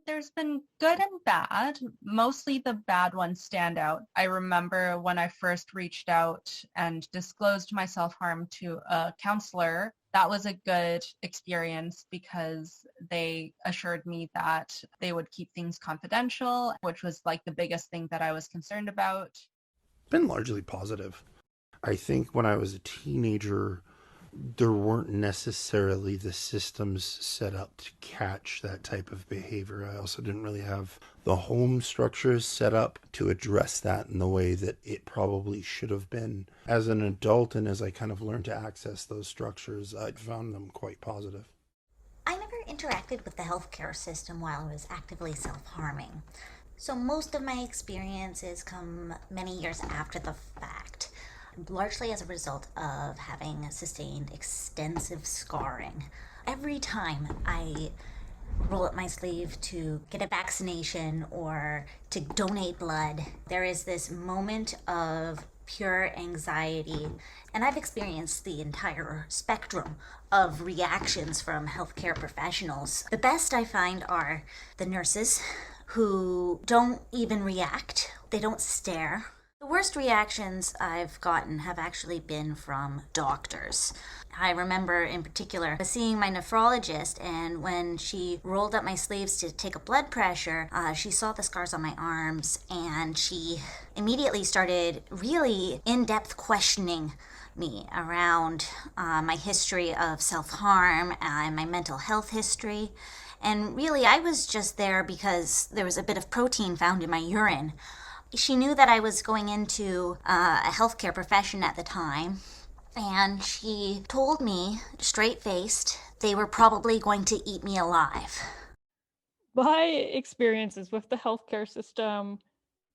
There's been good and bad. Mostly the bad ones stand out. I remember when I first reached out and disclosed my self-harm to a counselor, that was a good experience because they assured me that they would keep things confidential, which was like the biggest thing that I was concerned about. Been largely positive. I think when I was a teenager, there weren't necessarily the systems set up to catch that type of behavior. I also didn't really have the home structures set up to address that in the way that it probably should have been. As an adult, and as I kind of learned to access those structures, I'd found them quite positive. I never interacted with the healthcare system while I was actively self harming. So most of my experiences come many years after the fact, largely as a result of having sustained extensive scarring. Every time I roll up my sleeve to get a vaccination or to donate blood, there is this moment of pure anxiety. And I've experienced the entire spectrum of reactions from healthcare professionals. The best I find are the nurses who don't even react, they don't stare. The worst reactions I've gotten have actually been from doctors. I remember in particular seeing my nephrologist, and when she rolled up my sleeves to take a blood pressure, she saw the scars on my arms, and she immediately started really in-depth questioning me around my history of self-harm and my mental health history. And really, I was just there because there was a bit of protein found in my urine. She knew that I was going into a healthcare profession at the time, and she told me, straight-faced, they were probably going to eat me alive. My experiences with the healthcare system,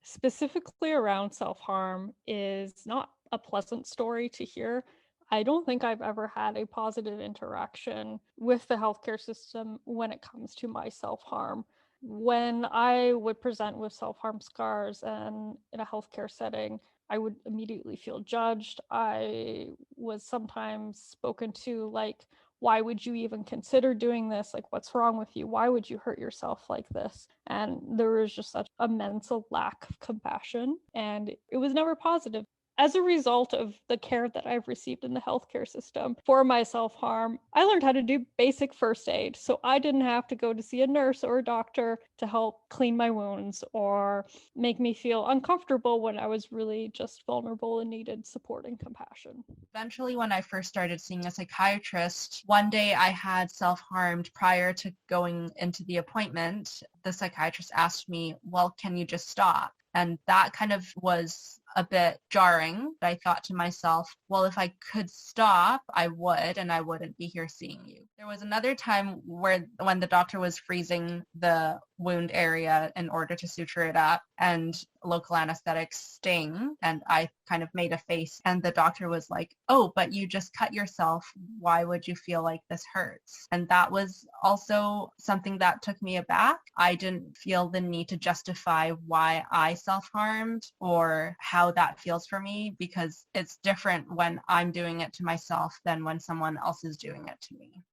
specifically around self-harm, is not a pleasant story to hear. I don't think I've ever had a positive interaction with the healthcare system when it comes to my self-harm. When I would present with self-harm scars and in a healthcare setting, I would immediately feel judged. I was sometimes spoken to like, why would you even consider doing this? Like, what's wrong with you? Why would you hurt yourself like this? And there was just such immense lack of compassion, and it was never positive. As a result of the care that I've received in the healthcare system for my self-harm, I learned how to do basic first aid. So I didn't have to go to see a nurse or a doctor to help clean my wounds or make me feel uncomfortable when I was really just vulnerable and needed support and compassion. Eventually, when I first started seeing a psychiatrist, one day I had self-harmed prior to going into the appointment. The psychiatrist asked me, well, can you just stop? And that kind of was a bit jarring. I thought to myself, well, if I could stop, I would, and I wouldn't be here seeing you. There was another time when the doctor was freezing the wound area in order to suture it up, and local anesthetics sting, and I kind of made a face, and the doctor was like, oh, but you just cut yourself. Why would you feel like this hurts? And that was also something that took me aback. I didn't feel the need to justify why I self-harmed or how that feels for me, because it's different when I'm doing it to myself than when someone else is doing it to me.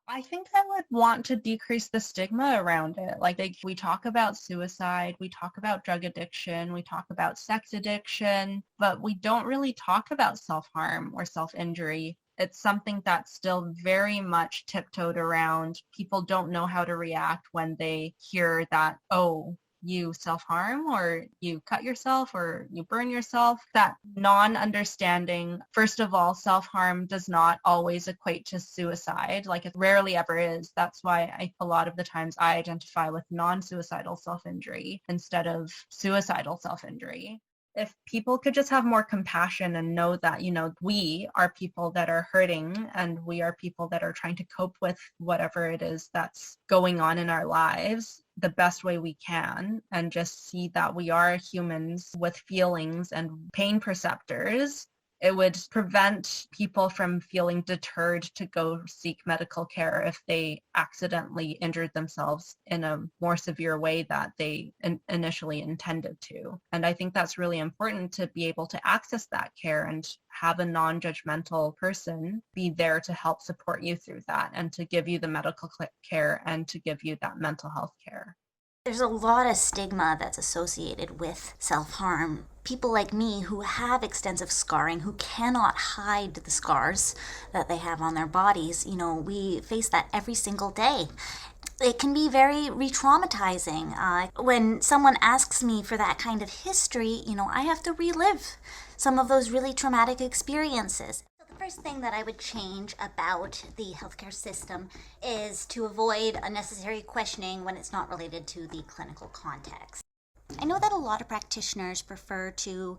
I think I would want to decrease the stigma around it. Like we talk about suicide, we talk about drug addiction, we talk about sex addiction, but we don't really talk about self-harm or self-injury. It's something that's still very much tiptoed around. People don't know how to react when they hear that, oh, you self-harm or you cut yourself or you burn yourself. That non-understanding. First of all, self-harm does not always equate to suicide. Like, it rarely ever is. That's why a lot of the times I identify with non-suicidal self-injury instead of suicidal self-injury. If people could just have more compassion and know that, we are people that are hurting, and we are people that are trying to cope with whatever it is that's going on in our lives the best way we can, and just see that we are humans with feelings and pain perceptors, It would prevent people from feeling deterred to go seek medical care if they accidentally injured themselves in a more severe way that they initially intended to. And I think that's really important, to be able to access that care and have a non-judgmental person be there to help support you through that and to give you the medical care and to give you that mental health care. There's a lot of stigma that's associated with self-harm. People like me who have extensive scarring, who cannot hide the scars that they have on their bodies, we face that every single day. It can be very re-traumatizing. When someone asks me for that kind of history, I have to relive some of those really traumatic experiences. The first thing that I would change about the healthcare system is to avoid unnecessary questioning when it's not related to the clinical context. I know that a lot of practitioners prefer to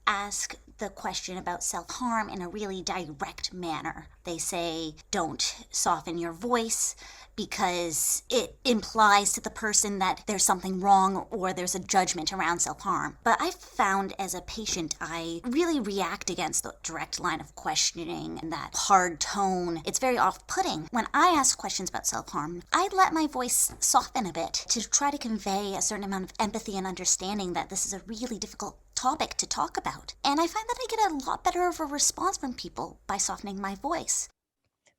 ask the question about self-harm in a really direct manner. They say, don't soften your voice because it implies to the person that there's something wrong or there's a judgment around self-harm. But I've found as a patient, I really react against the direct line of questioning and that hard tone. It's very off-putting. When I ask questions about self-harm, I let my voice soften a bit to try to convey a certain amount of empathy and understanding that this is a really difficult topic to talk about. And I find that I get a lot better of a response from people by softening my voice.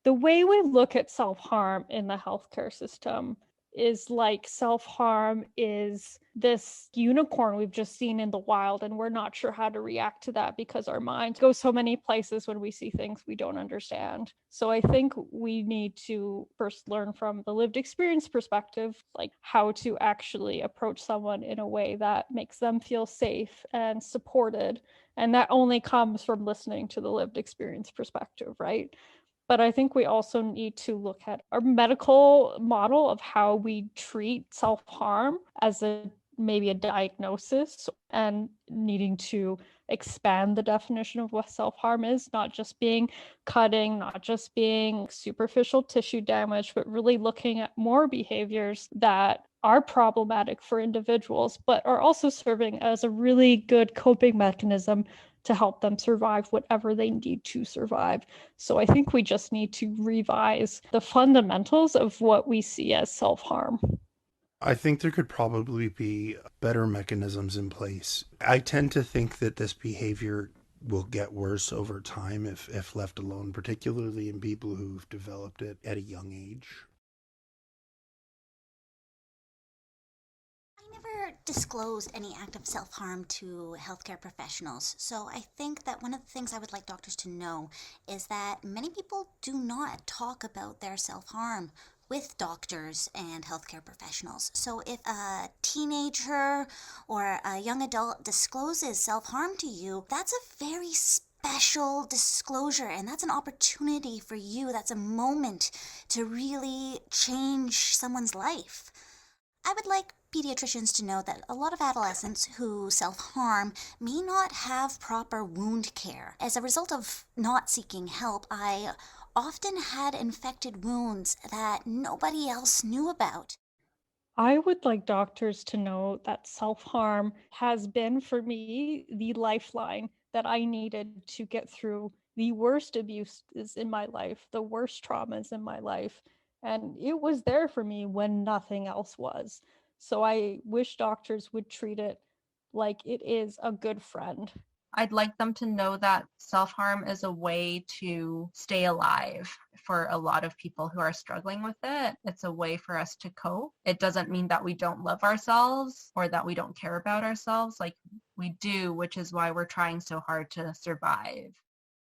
The way we look at self-harm in the healthcare system is like self-harm is this unicorn we've just seen in the wild, and we're not sure how to react to that because our minds go so many places when we see things we don't understand. So I think we need to first learn from the lived experience perspective, like how to actually approach someone in a way that makes them feel safe and supported. And that only comes from listening to the lived experience perspective, right? But I think we also need to look at our medical model of how we treat self-harm as maybe a diagnosis, and needing to expand the definition of what self-harm is, not just being cutting, not just being superficial tissue damage, but really looking at more behaviors that are problematic for individuals, but are also serving as a really good coping mechanism to help them survive whatever they need to survive. So I think we just need to revise the fundamentals of what we see as self-harm. I think there could probably be better mechanisms in place. I tend to think that this behavior will get worse over time if left alone, particularly in people who've developed it at a young age. Never disclosed any act of self-harm to healthcare professionals. So I think that one of the things I would like doctors to know is that many people do not talk about their self-harm with doctors and healthcare professionals. So if a teenager or a young adult discloses self-harm to you, that's a very special disclosure, and that's an opportunity for you. That's a moment to really change someone's life. I would like pediatricians to know that a lot of adolescents who self-harm may not have proper wound care. As a result of not seeking help, I often had infected wounds that nobody else knew about. I would like doctors to know that self-harm has been for me the lifeline that I needed to get through the worst abuses in my life, the worst traumas in my life. And it was there for me when nothing else was. So I wish doctors would treat it like it is a good friend. I'd like them to know that self-harm is a way to stay alive for a lot of people who are struggling with it. It's a way for us to cope. It doesn't mean that we don't love ourselves or that we don't care about ourselves. Like, we do, which is why we're trying so hard to survive.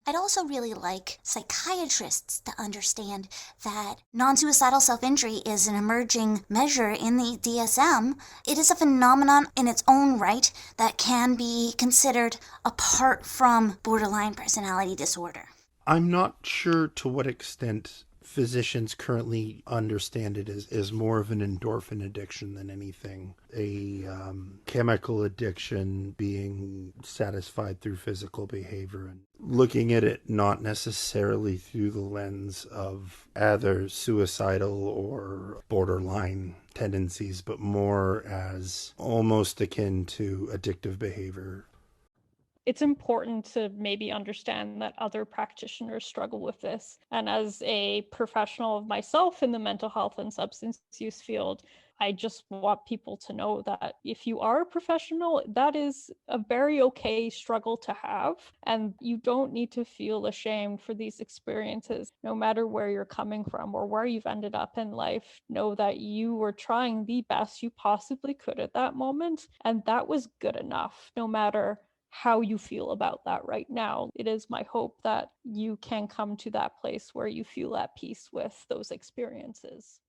I'd also really like psychiatrists to understand that non-suicidal self-injury is an emerging measure in the DSM. It is a phenomenon in its own right that can be considered apart from borderline personality disorder. I'm not sure to what extent physicians currently understand it as more of an endorphin addiction than anything. A chemical addiction being satisfied through physical behavior, and looking at it not necessarily through the lens of either suicidal or borderline tendencies, but more as almost akin to addictive behavior. it's important to maybe understand that other practitioners struggle with this. And as a professional of myself in the mental health and substance use field, I just want people to know that if you are a professional, that is a very okay struggle to have. And you don't need to feel ashamed for these experiences, no matter where you're coming from or where you've ended up in life. Know that you were trying the best you possibly could at that moment. And that was good enough, no matter how you feel about that right now. It is my hope that you can come to that place where you feel at peace with those experiences.